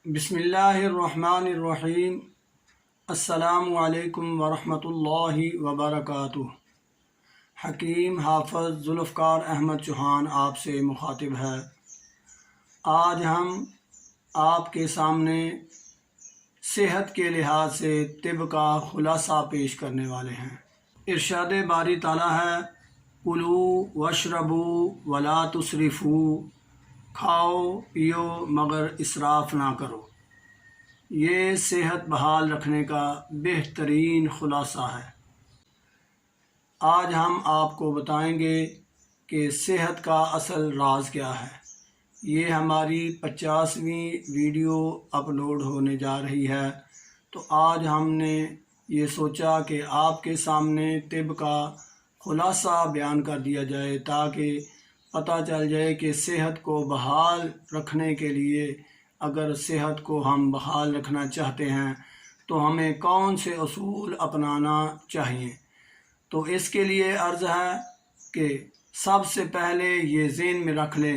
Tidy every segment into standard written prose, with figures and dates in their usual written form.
بسم اللہ الرحمن الرحیم۔ السلام علیکم ورحمۃ اللہ وبرکاتہ۔ حکیم حافظ ذوالفقار احمد چوہان آپ سے مخاطب ہے۔ آج ہم آپ کے سامنے صحت کے لحاظ سے طب کا خلاصہ پیش کرنے والے ہیں۔ ارشاد باری تعالیٰ ہے، کلوا واشربوا ولا تسرفوا، کھاؤ پیو مگر اسراف نہ کرو۔ یہ صحت بحال رکھنے کا بہترین خلاصہ ہے۔ آج ہم آپ کو بتائیں گے کہ صحت کا اصل راز کیا ہے۔ یہ ہماری 50ویں ویڈیو اپلوڈ ہونے جا رہی ہے، تو آج ہم نے یہ سوچا کہ آپ کے سامنے طب کا خلاصہ بیان کر دیا جائے، تاکہ پتہ چل جائے کہ صحت کو بحال رکھنے کے لیے، اگر صحت کو ہم بحال رکھنا چاہتے ہیں تو ہمیں کون سے اصول اپنانا چاہیے۔ تو اس کے لیے عرض ہے کہ سب سے پہلے یہ ذہن میں رکھ لیں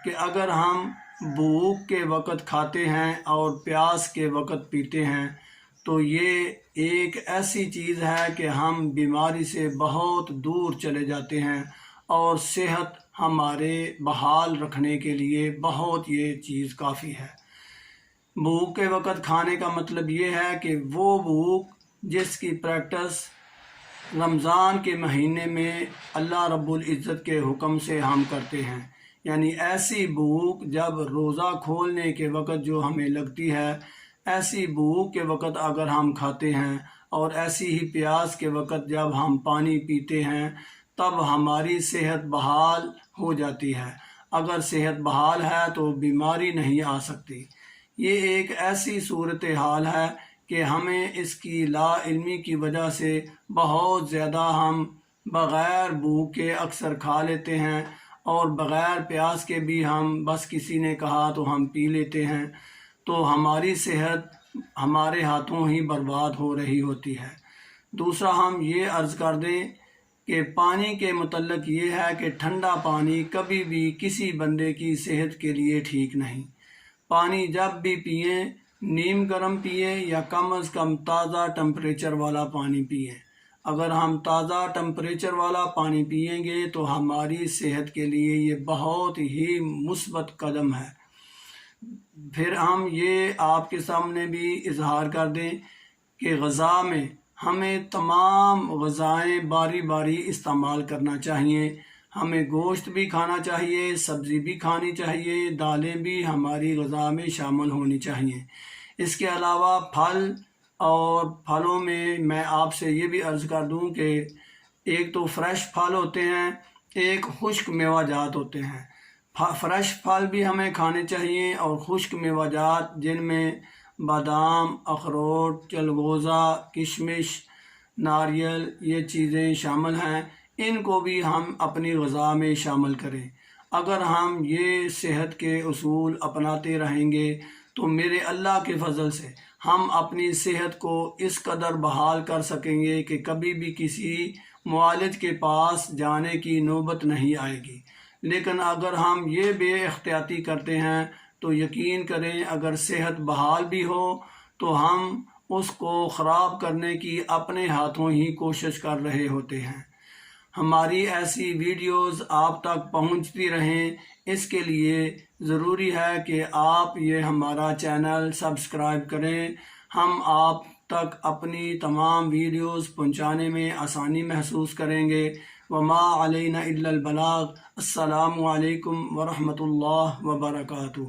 کہ اگر ہم بھوک کے وقت کھاتے ہیں اور پیاس کے وقت پیتے ہیں تو یہ ایک ایسی چیز ہے کہ ہم بیماری سے بہت دور چلے جاتے ہیں، اور صحت ہمارے بحال رکھنے کے لیے بہت یہ چیز کافی ہے۔ بھوک کے وقت کھانے کا مطلب یہ ہے کہ وہ بھوک جس کی پریکٹس رمضان کے مہینے میں اللہ رب العزت کے حکم سے ہم کرتے ہیں، یعنی ایسی بھوک جب روزہ کھولنے کے وقت جو ہمیں لگتی ہے، ایسی بھوک کے وقت اگر ہم کھاتے ہیں، اور ایسی ہی پیاس کے وقت جب ہم پانی پیتے ہیں، تب ہماری صحت بحال ہو جاتی ہے۔ اگر صحت بحال ہے تو بیماری نہیں آ سکتی۔ یہ ایک ایسی صورتحال ہے کہ ہمیں اس کی لا علمی کی وجہ سے بہت زیادہ ہم بغیر بھوک کے اکثر کھا لیتے ہیں، اور بغیر پیاس کے بھی ہم بس کسی نے کہا تو ہم پی لیتے ہیں، تو ہماری صحت ہمارے ہاتھوں ہی برباد ہو رہی ہوتی ہے۔ دوسرا ہم یہ عرض کر دیں کہ پانی کے متعلق یہ ہے کہ ٹھنڈا پانی کبھی بھی کسی بندے کی صحت کے لیے ٹھیک نہیں۔ پانی جب بھی پئیں، نیم گرم پئیں یا کم از کم تازہ ٹمپریچر والا پانی پئیں۔ اگر ہم تازہ ٹمپریچر والا پانی پئیں گے تو ہماری صحت کے لیے یہ بہت ہی مثبت قدم ہے۔ پھر ہم یہ آپ کے سامنے بھی اظہار کر دیں کہ غذا میں ہمیں تمام غذائیں باری باری استعمال کرنا چاہیے۔ ہمیں گوشت بھی کھانا چاہیے، سبزی بھی کھانی چاہیے، دالیں بھی ہماری غذا میں شامل ہونی چاہیے۔ اس کے علاوہ پھل، اور پھلوں میں آپ سے یہ بھی عرض کر دوں کہ ایک تو فریش پھل ہوتے ہیں، ایک خشک میوہ جات ہوتے ہیں۔ فریش پھل بھی ہمیں کھانے چاہیے، اور خشک میوہ جات جن میں بادام، اخروٹ، چلغوزہ، کشمش، ناریل، یہ چیزیں شامل ہیں، ان کو بھی ہم اپنی غذا میں شامل کریں۔ اگر ہم یہ صحت کے اصول اپناتے رہیں گے تو میرے اللہ کے فضل سے ہم اپنی صحت کو اس قدر بحال کر سکیں گے کہ کبھی بھی کسی معالج کے پاس جانے کی نوبت نہیں آئے گی۔ لیکن اگر ہم یہ بے احتیاطی کرتے ہیں تو یقین کریں، اگر صحت بحال بھی ہو تو ہم اس کو خراب کرنے کی اپنے ہاتھوں ہی کوشش کر رہے ہوتے ہیں۔ ہماری ایسی ویڈیوز آپ تک پہنچتی رہیں، اس کے لیے ضروری ہے کہ آپ یہ ہمارا چینل سبسکرائب کریں۔ ہم آپ تک اپنی تمام ویڈیوز پہنچانے میں آسانی محسوس کریں گے۔ وما علینا الا البلاغ۔ السلام علیکم ورحمۃ اللہ وبرکاتہ۔